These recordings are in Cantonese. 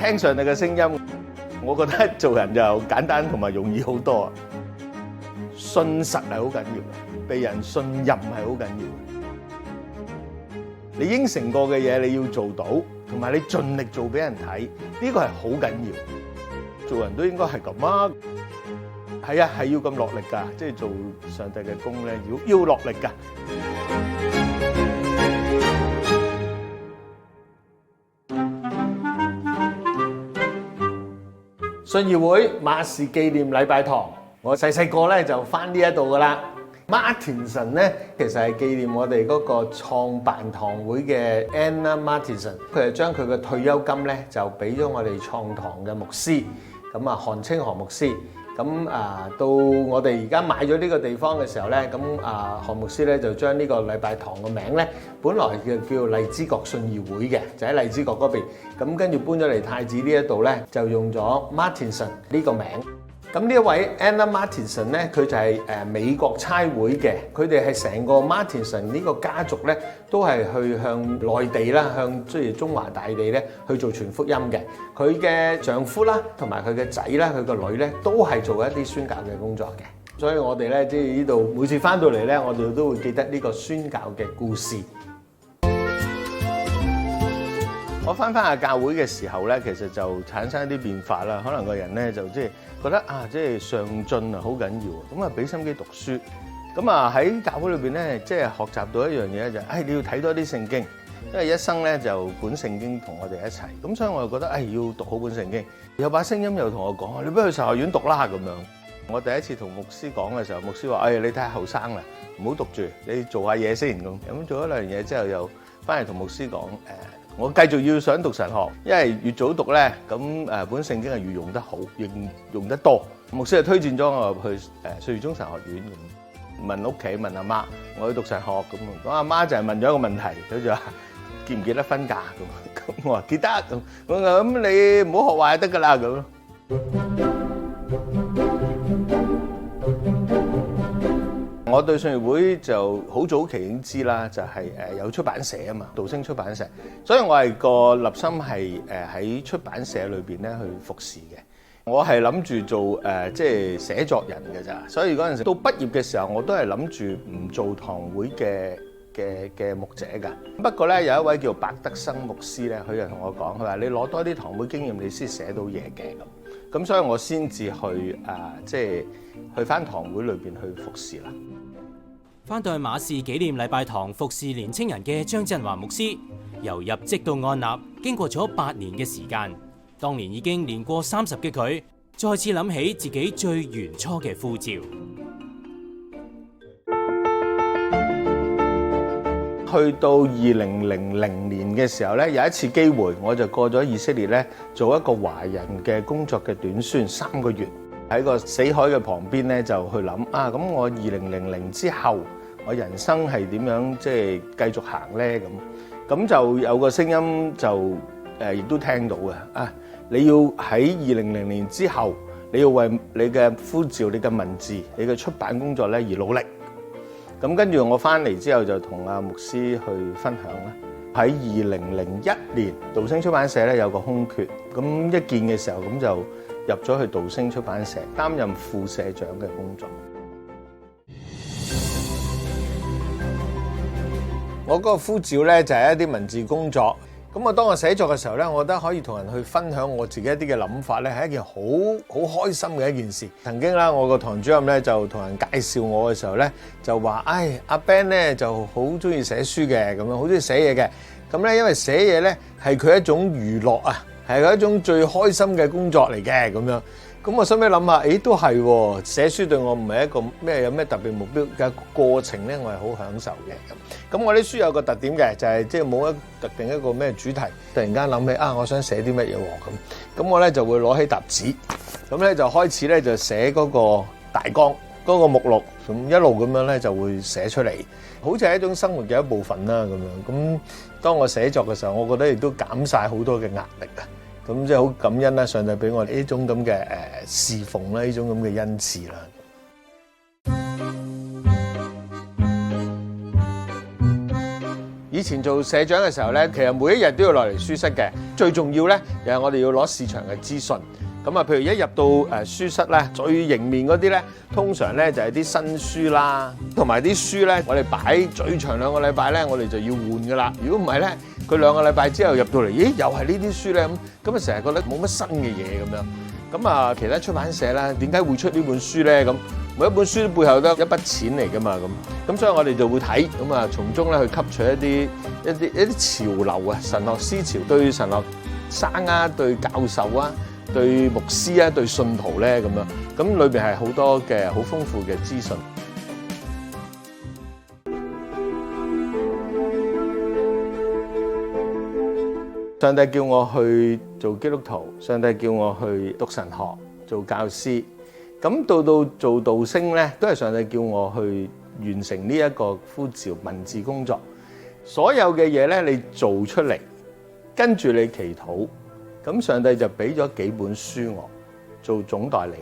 聽上帝嘅聲音，我覺得做人就簡單同埋容易好多。信實係好緊要嘅，被人信任係好緊要嘅。你應承過嘅嘢你要做到，同埋你盡力做俾人睇，呢個係好緊要。做人都應該係咁啊。係啊，係要咁落力㗎，即係做上帝嘅工咧，要落力㗎。信義會馬氏紀念禮拜堂，我細個咧就返呢一度㗎啦。Martinson 咧，其實係紀念我哋嗰個創辦堂會嘅 Anna Martinson， 佢係將佢嘅退休金咧就俾咗我哋創堂嘅牧師，咁啊韓清河牧師。咁到我哋而家買咗呢個地方嘅時候咧，咁韓牧師咧就將呢個禮拜堂嘅名咧，本來叫荔枝角信義會嘅，就喺荔枝角嗰邊。咁跟住搬咗嚟太子呢一度咧，就用咗 Martinson 呢個名。咁呢一位 Anna Martinson 咧，佢就係美國差會嘅，佢哋係成個 Martinson 呢個家族咧，都係去向內地啦，向即係中華大地咧去做傳福音嘅。佢嘅丈夫啦，同埋佢嘅仔啦，佢個女咧，都係做一啲宣教嘅工作嘅。所以我哋咧即係呢度每次翻到嚟咧，我哋都會記得呢個宣教嘅故事。我翻下教會嘅時候咧，其實就產生一啲變化啦。可能個人咧就即係覺得即係上進啊，好緊要。咁啊，俾心機讀書。咁啊喺教會裏邊咧，即係學習到一樣嘢就係，你要睇多啲聖經，因為一生咧就本聖經同我哋一齊。咁所以我就覺得，要讀好本聖經。有把聲音又同我講，你不如去神學院讀啦咁樣。我第一次同牧師講嘅時候，牧師話，你睇下後生啦，唔好讀住，你做下嘢先咁。咁做咗兩樣嘢之後，又翻嚟同牧師講，我繼續要想讀神學，因為越早讀咧，咁本聖經係越用得好，用得多。牧師就推薦咗我去歲月中神學院咁，問屋企問阿媽，我要讀神學咁。咁阿媽就係問咗一個問題，佢就話記唔記得分㗎咁？咁我話記得咁。咁你唔好學壞就得㗎啦咁咯。我對信義會就好早期已經知啦，就係有出版社啊嘛，道聲出版社，所以我係個立心係喺出版社裏邊咧去服侍嘅。我係諗住做即係寫作人嘅咋，所以嗰陣時到畢業嘅時候，我都係諗住唔做堂會嘅牧者㗎。不過咧有一位叫白德生牧師咧，佢就同我講，佢話你攞多啲堂會經驗，你先寫到嘢嘅咁。咁所以我先至去即係去返堂會裏邊去服侍啦。翻到去馬氏紀念禮拜堂服侍年青人嘅張振華牧師，由入職到按立，經過咗8年嘅時間。當年已經年過30嘅佢，再次諗起自己最原初嘅呼召。去到2000年嘅時候咧，有一次機會，我就過咗以色列咧，做一個華人嘅工作嘅短宣3個月。喺個死海嘅旁邊咧，就去諗咁我2000之後，我人生係點樣即係繼續行咧咁就有個聲音就亦都聽到嘅你要喺2000年之後，你要為你嘅呼召、你嘅文字、你嘅出版工作咧而努力。咁跟住我翻嚟之後，就同阿牧師去分享啦。喺2001年，道聲出版社咧有個空缺，咁一見嘅時候，咁就入咗去道聲出版社，擔任副社長嘅工作。我嗰個呼召咧就係一啲文字工作。咁我當我寫作嘅時候咧，我覺得可以同人去分享我自己一啲嘅諗法咧，係一件好開心嘅一件事。曾經啦，我個堂主任咧就同人介紹我嘅時候咧，就話：阿 Ben 咧就好中意寫書嘅，咁樣好中意寫嘢嘅。咁咧因為寫嘢咧係佢一種娛樂啊，係佢一種最開心嘅工作嚟嘅咁樣。咁我心尾諗下，都係喎，寫書對我唔係一個有咩特別目標嘅過程咧，我係好享受嘅咁。我啲書有個特點嘅，就係即係冇特定一個咩主題，突然間諗起我想寫啲乜嘢喎咁我咧就會攞起沓紙，咁咧就開始咧就寫嗰個大綱、嗰個目錄，咁一路咁樣咧就會寫出嚟，好似係一種生活嘅一部分啦咁樣。咁當我寫作嘅時候，我覺得亦都減晒好多嘅壓力啊！咁即係好感恩啦，上帝俾我呢種咁嘅侍奉啦，呢種咁嘅恩賜啦。以前做社長嘅時候咧，其實每一日都要落嚟書室嘅。最重要咧，又係我哋要攞市場嘅資訊。咁啊，譬如一入到書室咧，最迎面嗰啲咧，通常咧就係啲新書啦，同埋啲書咧，我哋擺最長2個禮拜咧，我哋就要換噶啦。如果唔係咧，佢2個禮拜之後入到嚟，咦，又係呢啲書咧咁啊，成日覺得冇乜新嘅嘢咁樣。咁啊，其他出版社咧，點解會出呢本書咧？咁每一本書背後都有一筆錢嚟噶嘛，咁所以我哋就會睇，咁啊，從中咧去吸取一啲潮流啊，神學思潮，對神學生啊，對教授啊，對牧師啊，對信徒咧咁樣，咁裏邊係好多嘅好豐富嘅資訊。上帝叫我去做基督徒，上帝叫我去讀神學，做教師。咁到做導星咧，都係上帝叫我去完成呢一個呼召文字工作。所有嘅嘢咧，你做出嚟，跟住你祈禱，咁上帝就俾咗幾本書我做總代理，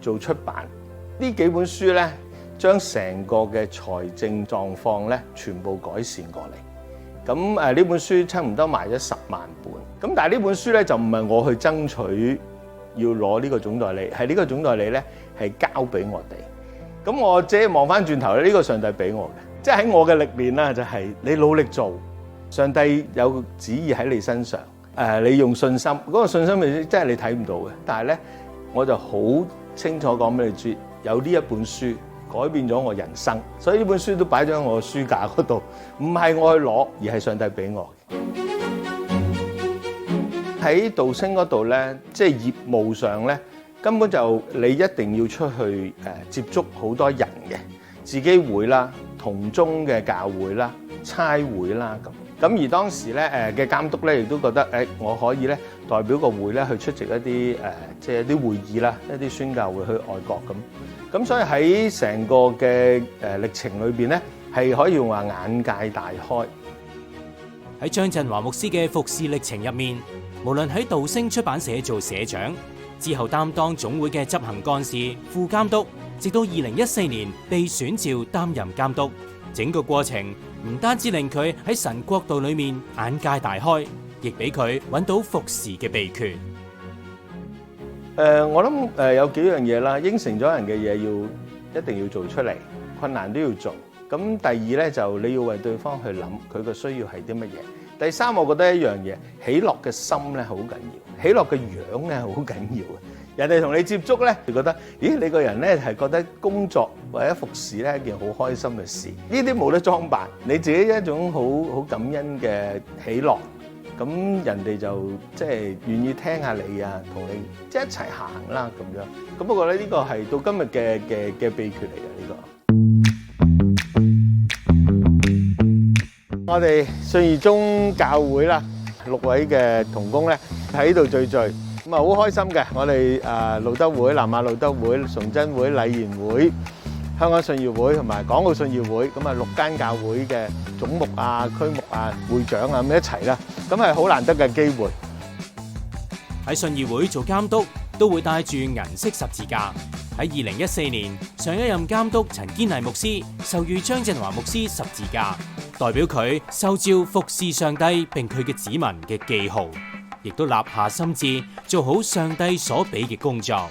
做出版。呢幾本書咧，將成個嘅財政狀況咧，全部改善過嚟。咁呢本書差唔多賣咗10萬本。咁但係呢本書咧，就唔係我去爭取要攞呢個總代理，係呢個總代理咧係交俾我哋。咁我自己望翻轉頭咧，呢個上帝俾我嘅，即係喺我嘅歷練啦，就係你努力做，上帝有旨意喺你身上。你用信心，嗰個信心咪真係你睇唔到嘅。但係咧，我就好清楚講俾你知，有呢一本書改變咗我人生，所以呢本書都擺咗喺我書架嗰度，唔係我去攞，而係上帝俾我嘅。喺導星嗰度咧，即係業務上咧，根本就你一定要出去接觸好多人嘅，自己會啦、同宗嘅教會啦、差會啦咁。咁而當時咧嘅監督咧，亦都覺得我可以咧代表個會咧去出席一啲即係一啲會議啦，一啲宣教會去外國咁。咁所以喺成個嘅歷程裏邊咧，係可以話眼界大開。喺張振華牧師嘅服侍歷程入面，無論喺導星出版社做社長，之後擔當總會嘅執行幹事、副監督，直到2014年被選召擔任監督，整個過程唔單止令佢喺神國度裏面眼界大開，亦俾佢揾到服侍嘅秘訣。我諗有幾樣嘢啦，應承咗人嘅嘢一定要做出嚟，困難都要做。咁第二咧就你要為對方去諗佢個需要係啲乜嘢。第三，我覺得一樣嘢，喜樂嘅心咧好緊要，喜樂嘅樣咧好緊要嘅。人哋同你接觸咧，就覺得，咦，你個人咧係覺得工作或者服侍咧係一件好開心嘅事。呢啲冇得裝扮，你自己一種好感恩嘅喜樂，咁人哋就即係願意聽下你啊，同你即係一齊行啦咁樣。咁不過咧呢個係到今日嘅秘訣嚟嘅呢個。我哋信義中教會啦，6位嘅同工咧喺度聚，咁啊好開心嘅。我哋路德會、南亞路德會、崇真會、禮賢會、香港信義會同埋港澳信義會，咁啊6間教會嘅總牧啊、區牧啊、會長啊咁一齊啦，咁係好難得嘅機會。喺信義會做監督，都會帶住銀色十字架。喺2014年，上一任監督陳堅毅牧師授予張振華牧師十字架，代表佢受召服侍上帝並佢嘅子民嘅記號，亦都立下心志做好上帝所俾嘅工作。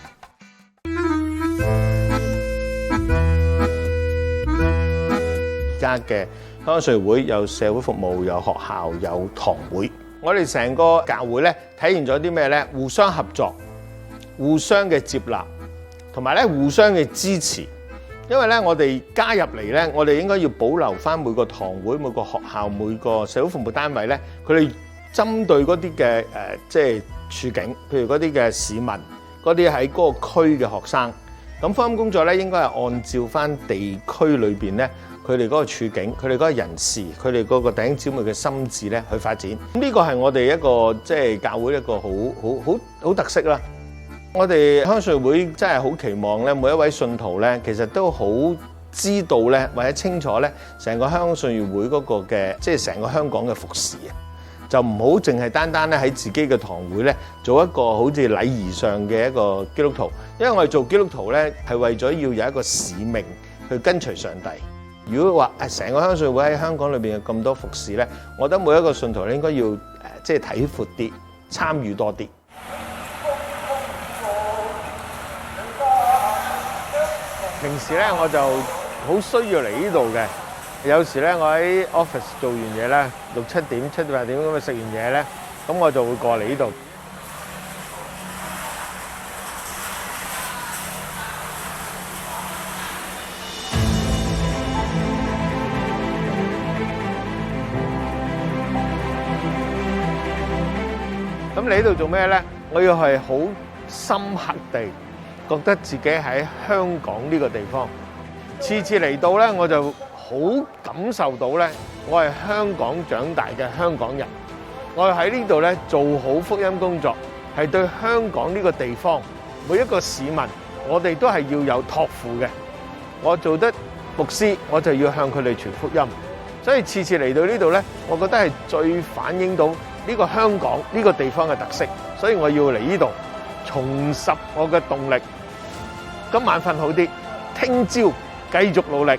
而家嘅香港信義會有社會服務，有學校，有堂會。我哋成個教會咧體現咗啲咩咧？互相合作，互相嘅接納，同埋咧互相嘅支持。因為咧我哋加入嚟咧，我哋應該要保留翻每個堂會、每個學校、每個社會服務單位咧，佢哋針對嗰啲嘅即係處境，譬如嗰啲嘅市民，嗰啲喺嗰個區嘅學生，咁福音工作咧應該係按照翻地區裏邊咧佢哋嗰個處境、佢哋嗰個人士、佢哋嗰個弟兄姊妹嘅心志咧去發展。咁呢個係我哋一個即係教會一個好特色啦。我哋香港信義會真係好期望咧，每一位信徒咧，其實都好知道咧，或者清楚咧，成個香港信義會嗰個嘅，即係成個香港嘅服侍啊，就唔好淨係單單咧喺自己嘅堂會咧做一個好似禮儀上嘅一個基督徒，因為我哋做基督徒咧係為咗要有一個使命去跟隨上帝。如果話成個香信會喺香港裏邊有咁多服侍咧，我覺得每一個信徒咧應該要即係睇闊啲，參與多啲。平時咧我就好需要嚟呢度嘅，有時咧我喺 office 做完嘢咧，6、7點、7、8點咁食完嘢咧，咁我就會過嚟呢度。咁嚟呢度做咩咧？我要係好深刻地覺得自己喺香港呢個地方，次次嚟到咧，我就好感受到咧，我係香港長大嘅香港人。我喺呢度咧做好福音工作，係對香港呢個地方每一個市民，我哋都係要有託付嘅。我做得牧師，我就要向佢哋傳福音。所以次次嚟到呢度咧，我覺得係最反映到呢個香港呢個地方嘅特色，所以我要嚟呢度重拾我嘅動力。今晚瞓好啲，聽朝繼續努力。